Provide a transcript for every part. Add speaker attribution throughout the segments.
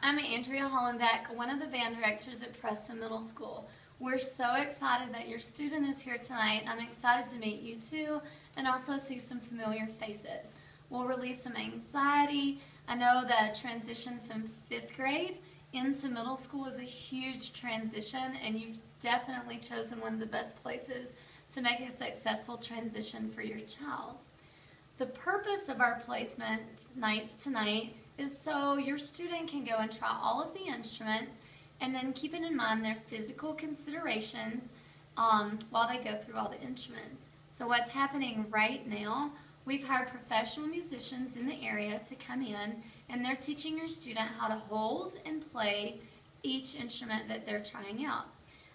Speaker 1: I'm Andrea Hollenbeck, one of the band directors at Preston Middle School. We're so excited that your student is here tonight. I'm excited to meet you too and also see some familiar faces. We'll relieve some anxiety. I know that transition from 5th grade into middle school is a huge transition, and you've definitely chosen one of the best places to make a successful transition for your child. The purpose of our placement nights tonight is so your student can go and try all of the instruments, and then keeping in mind their physical considerations while they go through all the instruments. So what's happening right now, we've hired professional musicians in the area to come in, and they're teaching your student how to hold and play each instrument that they're trying out.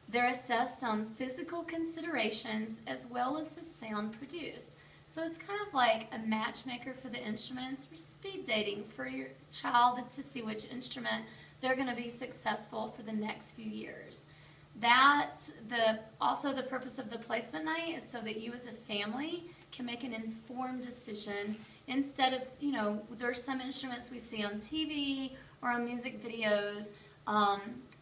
Speaker 1: They're assessed on physical considerations as well as the sound produced. So it's kind of like a matchmaker for the instruments, or speed dating for your child to see which instrument they're going to be successful for the next few years. Also the purpose of the placement night is so that you as a family can make an informed decision instead of, there's some instruments we see on TV or on music videos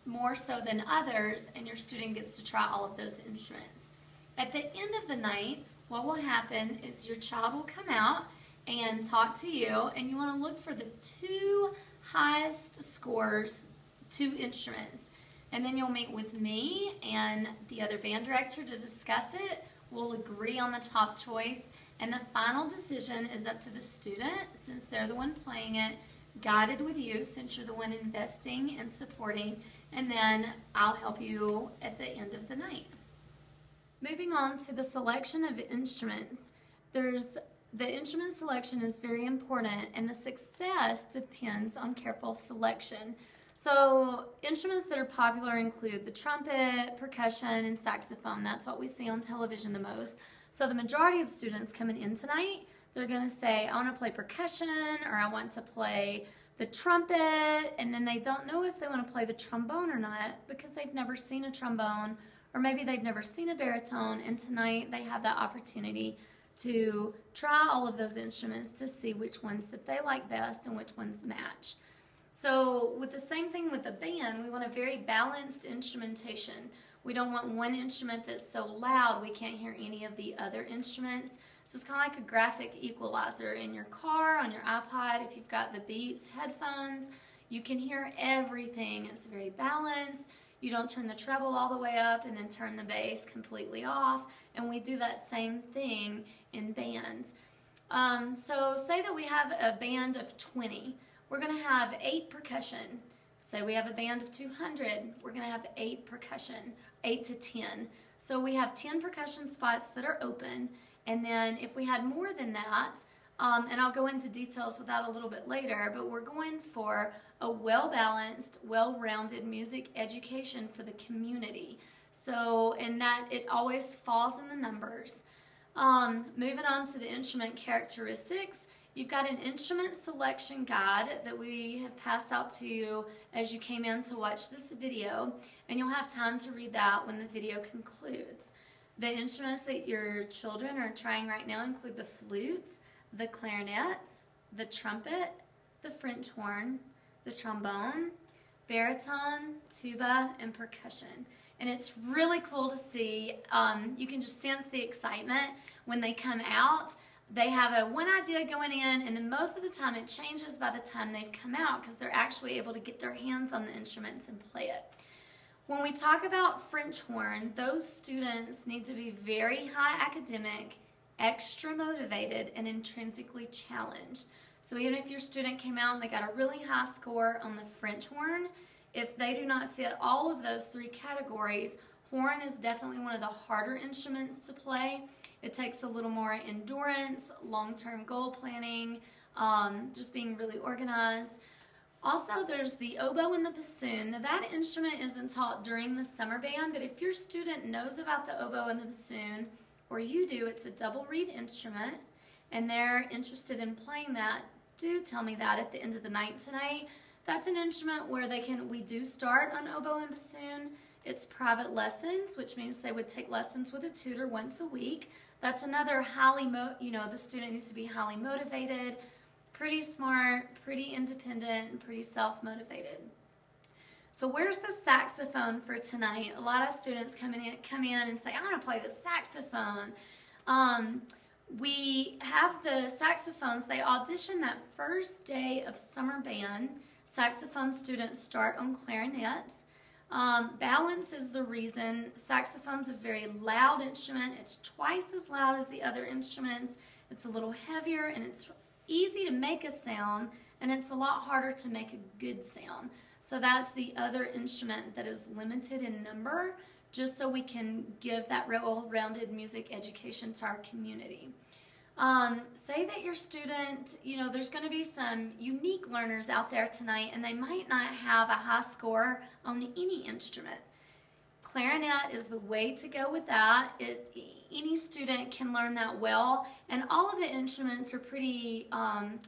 Speaker 1: more so than others, and your student gets to try all of those instruments. At the end of the night, what will happen is your child will come out and talk to you, and you want to look for the 2 highest scores, 2 instruments. And then you'll meet with me and the other band director to discuss it. We'll agree on the top choice, and the final decision is up to the student since they're the one playing it, guided with you since you're the one investing and supporting, and then I'll help you at the end of the night. Moving on to the selection of instruments, the instrument selection is very important, and the success depends on careful selection. So instruments that are popular include the trumpet, percussion, and saxophone. That's what we see on television the most. So the majority of students coming in tonight, they're going to say, I want to play percussion, or I want to play the trumpet, and then they don't know if they want to play the trombone or not because they've never seen a trombone, or maybe they've never seen a baritone, and tonight they have the opportunity to try all of those instruments to see which ones that they like best and which ones match. So with the same thing with the band, we want a very balanced instrumentation. We don't want one instrument that's so loud we can't hear any of the other instruments. So it's kind of like a graphic equalizer in your car, on your iPod. If you've got the Beats headphones, you can hear everything. It's very balanced. You don't turn the treble all the way up and then turn the bass completely off. And we do that same thing in bands. So say that we have a band of 20. We're going to have 8 percussion. Say we have a band of 200. We're going to have 8 percussion, 8 to 10. So we have 10 percussion spots that are open. And then if we had more than that, and I'll go into details with that a little bit later, but we're going for a well-balanced, well-rounded music education for the community. So, and that it always falls in the numbers. Moving on to the instrument characteristics, you've got an instrument selection guide that we have passed out to you as you came in to watch this video, and you'll have time to read that when the video concludes. The instruments that your children are trying right now include the flute, the clarinet, the trumpet, the French horn, the trombone, baritone, tuba, and percussion. And it's really cool to see. You can just sense the excitement when they come out. They have one idea going in, and then most of the time it changes by the time they've come out because they're actually able to get their hands on the instruments and play it. When we talk about French horn, those students need to be very high academic, extra motivated, and intrinsically challenged. So even if your student came out and they got a really high score on the French horn, if they do not fit all of those 3 categories, horn is definitely one of the harder instruments to play. It takes a little more endurance, long-term goal planning, just being really organized. Also, there's the oboe and the bassoon. Now, that instrument isn't taught during the summer band, but if your student knows about the oboe and the bassoon, or you do, it's a double reed instrument, and they're interested in playing that, do tell me that at the end of the night tonight. That's an instrument where we do start on oboe and bassoon. It's private lessons, which means they would take lessons with a tutor once a week. That's another the student needs to be highly motivated, pretty smart, pretty independent, and pretty self-motivated. So where's the saxophone for tonight? A lot of students come in and say, I want to play the saxophone. We have the saxophones. They audition that first day of summer band. Saxophone students start on clarinet. Balance is the reason. Saxophone's a very loud instrument. It's twice as loud as the other instruments. It's a little heavier and it's easy to make a sound, and it's a lot harder to make a good sound. So that's the other instrument that is limited in number, just so we can give that well-rounded music education to our community. Say that your student, there's going to be some unique learners out there tonight, and they might not have a high score on any instrument. Clarinet is the way to go with that. Any student can learn that well, and all of the instruments are pretty,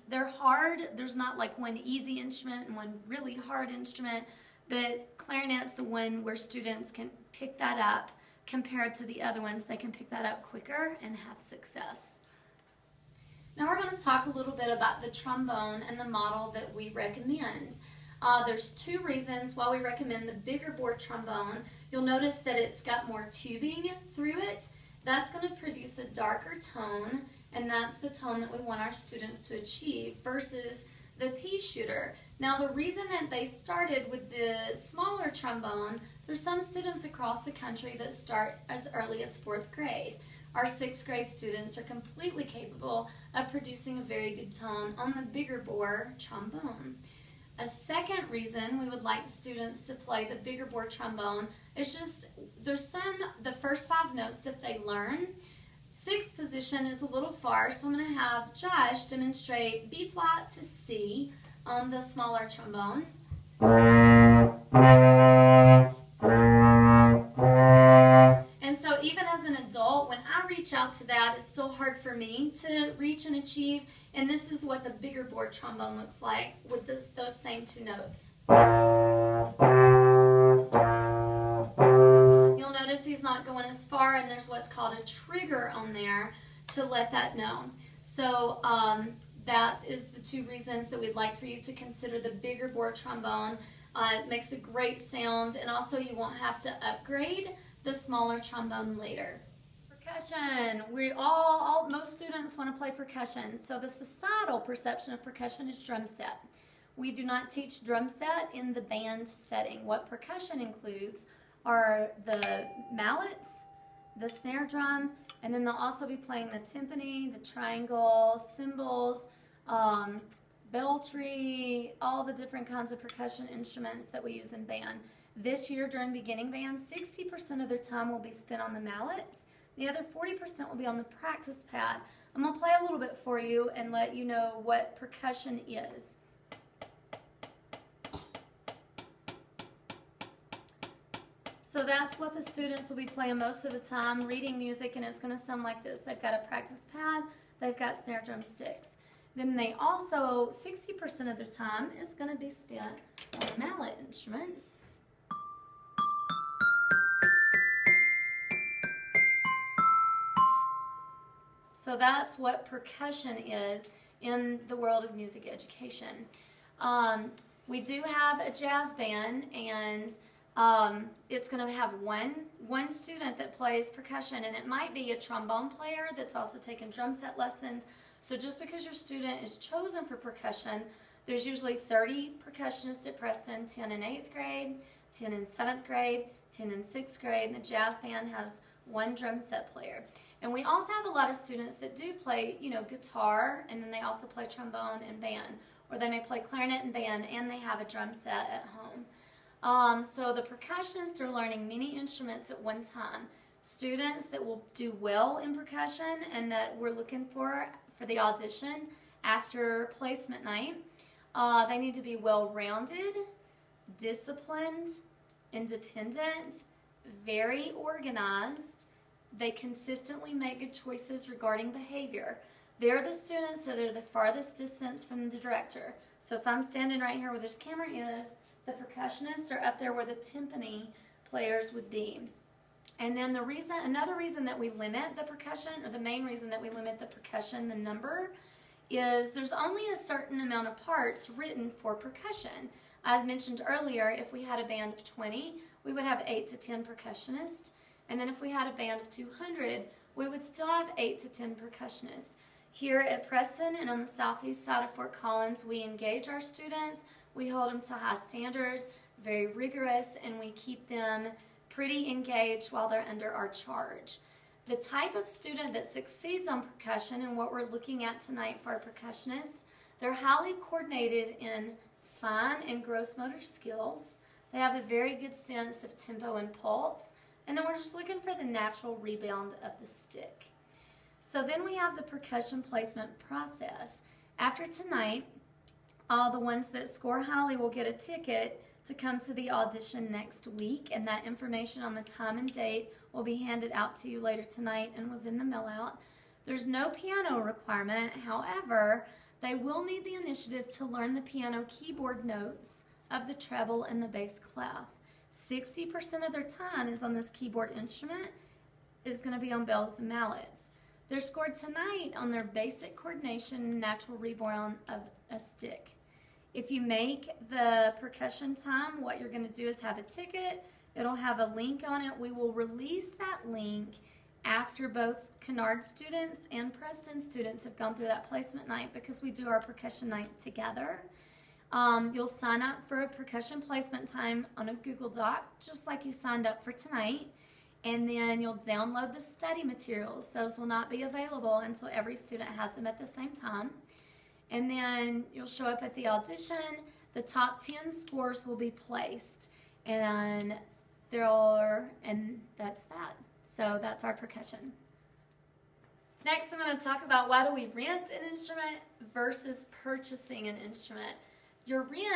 Speaker 1: they're hard. There's not like one easy instrument and one really hard instrument, but clarinet's the one where students can pick that up compared to the other ones. They can pick that up quicker and have success. Now we're going to talk a little bit about the trombone and the model that we recommend. There's two reasons why we recommend the bigger bore trombone. You'll notice that it's got more tubing through it. That's going to produce a darker tone, and that's the tone that we want our students to achieve versus the pea shooter. Now the reason that they started with the smaller trombone, there's some students across the country that start as early as 4th grade. Our 6th grade students are completely capable of producing a very good tone on the bigger bore trombone. A second reason we would like students to play the bigger bore trombone is just the first 5 notes that they learn. 6th position is a little far, so I'm going to have Josh demonstrate B flat to C on the smaller trombone. And so even as an adult, when I reach out to that, it's still hard for me to reach and achieve, and this is what the bigger bore trombone looks like with those same 2 notes. You'll notice he's not going as far, and there's what's called a trigger on there to let that know. So that is the 2 reasons that we'd like for you to consider the bigger bore trombone. It makes a great sound, and also you won't have to upgrade the smaller trombone later. Percussion. Most students want to play percussion. So the societal perception of percussion is drum set. We do not teach drum set in the band setting. What percussion includes are the mallets, the snare drum, and then they'll also be playing the timpani, the triangle, cymbals, beltry, all the different kinds of percussion instruments that we use in band. This year during beginning band, 60% of their time will be spent on the mallets. The other 40% will be on the practice pad. I'm going to play a little bit for you and let you know what percussion is. So that's what the students will be playing most of the time, reading music, and it's going to sound like this. They've got a practice pad, they've got snare drum sticks. Then they also, 60% of their time is going to be spent on mallet instruments. So that's what percussion is in the world of music education. We do have a jazz band, and it's going to have one student that plays percussion, and it might be a trombone player that's also taking drum set lessons. So just because your student is chosen for percussion, there's usually 30 percussionists at Preston, 10 in 8th grade, 10 in 7th grade, 10 in 6th grade, and the jazz band has 1 drum set player. And we also have a lot of students that do play, guitar, and then they also play trombone and band, or they may play clarinet and band, and they have a drum set at home. So the percussionists are learning many instruments at one time. Students that will do well in percussion and that we're looking for the audition after placement night, they need to be well-rounded, disciplined, independent, very organized. They consistently make good choices regarding behavior. They're the students that are the farthest distance from the director. So if I'm standing right here where this camera is, the percussionists are up there where the timpani players would be. And then another reason that we limit the percussion, or the main reason that we limit the percussion, the number, is there's only a certain amount of parts written for percussion. As mentioned earlier, if we had a band of 20, we would have 8 to 10 percussionists. And then if we had a band of 200, we would still have 8 to 10 percussionists. Here at Preston and on the southeast side of Fort Collins, we engage our students. We hold them to high standards, very rigorous, and we keep them pretty engaged while they're under our charge. The type of student that succeeds on percussion and what we're looking at tonight for our percussionists, they're highly coordinated in fine and gross motor skills. They have a very good sense of tempo and pulse, and then we're just looking for the natural rebound of the stick. So then we have the percussion placement process. After tonight, all the ones that score highly will get a ticket to come to the audition next week, and that information on the time and date will be handed out to you later tonight and was in the mail out. There's no piano requirement. However, they will need the initiative to learn the piano keyboard notes of the treble and the bass clef. 60% of their time is on this keyboard instrument, is going to be on bells and mallets. They're scored tonight on their basic coordination, natural rebound of a stick. If you make the percussion time, what you're going to do is have a ticket. It'll have a link on it. We will release that link after both Kennard students and Preston students have gone through that placement night, because we do our percussion night together. You'll sign up for a percussion placement time on a Google Doc, just like you signed up for tonight, and then you'll download the study materials. Those will not be available until every student has them at the same time. And then you'll show up at the audition. The top 10 scores will be placed, and that's that. So that's our percussion. Next, I'm going to talk about why do we rent an instrument versus purchasing an instrument. Your rent